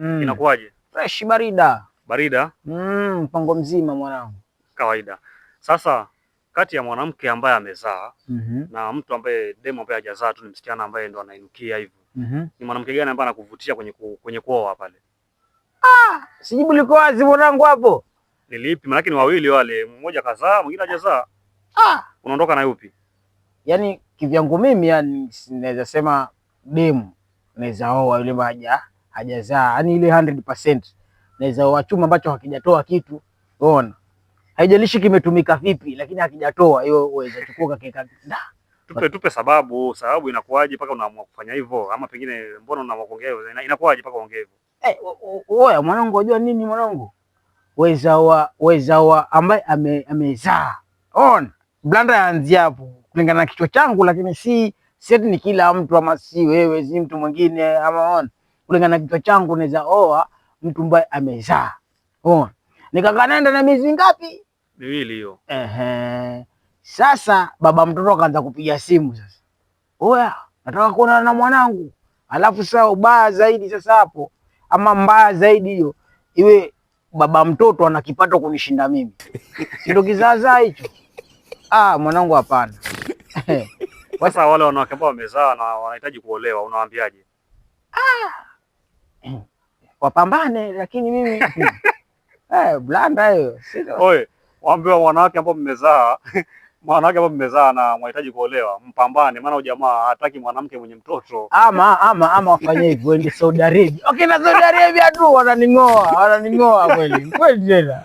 Inakuwaje? Fresh barida. Barida? Mpango mzima mwanangu. Kawaida. Sasa kati ya mwanamke ambaye amezaa na mtu ambaye demo ambaye hajazaa tu, ni msichana ambaye ndo anainukia hivyo. Ni mwanamke gani ambaye anakuvutia kwenye kuoa pale? Sijibu liko wazi mwanangu hapo. Ni lipi? Maana ni wawili wale, mmoja kazaa, mwingine hajazaa. Unaondoka na yupi? Yaani kivyangu mimi, yani naweza sema demu naweza oa yule mmoja hajazaa. Yaani ile 100% naweza oa chuma ambacho hakijatoa kitu. Unaona? Haijalishi kimetumika vipi, lakini hakijatoa, hiyo uweze chukua kaka. Tupe sababu inakuwaje mpaka unaamua kufanya hivyo? Ama pengine mbona unaamua kuongea hivyo? Inakuwaje mpaka uongee hivyo? Oya mwanangu, unajua nini mwanangu? Weza wa ambaye amezaa. Ona, blanda yaanzia hapo kulingana na kichwa changu, lakini si eti ni kila mtu, ama si wewe, si mtu mwingine, ama ona. Kulingana na kichwa changu naweza oa mtu ambaye amezaa. Ona. Nikakaa naenda na miezi ngapi? 2 hiyo. Sasa baba mtoto akaanza kupiga simu sasa. Oya, nataka kuonana na mwanangu. Alafu sasa ubaya zaidi sasa hapo, ama mbaya zaidi hiyo, iwe baba mtoto ana kipato kunishinda mimi. Ndio kizaazaa hicho. Mwanangu hapana. Sasa wale wanawake ambao wamezaa na wanahitaji kuolewa unawaambiaje? Wapambane, lakini mimi blanda hiyo. Oye, waambie wanawake ambao mmezaa wanawake ambao mmezaa na wanahitaji kuolewa, mpambane, maana jamaa hataki mwanamke mwenye mtoto. Ama wafanye hivyo, ende Saudi Arabia. Okay, na Saudi Arabia tu wananing'oa kweli tena.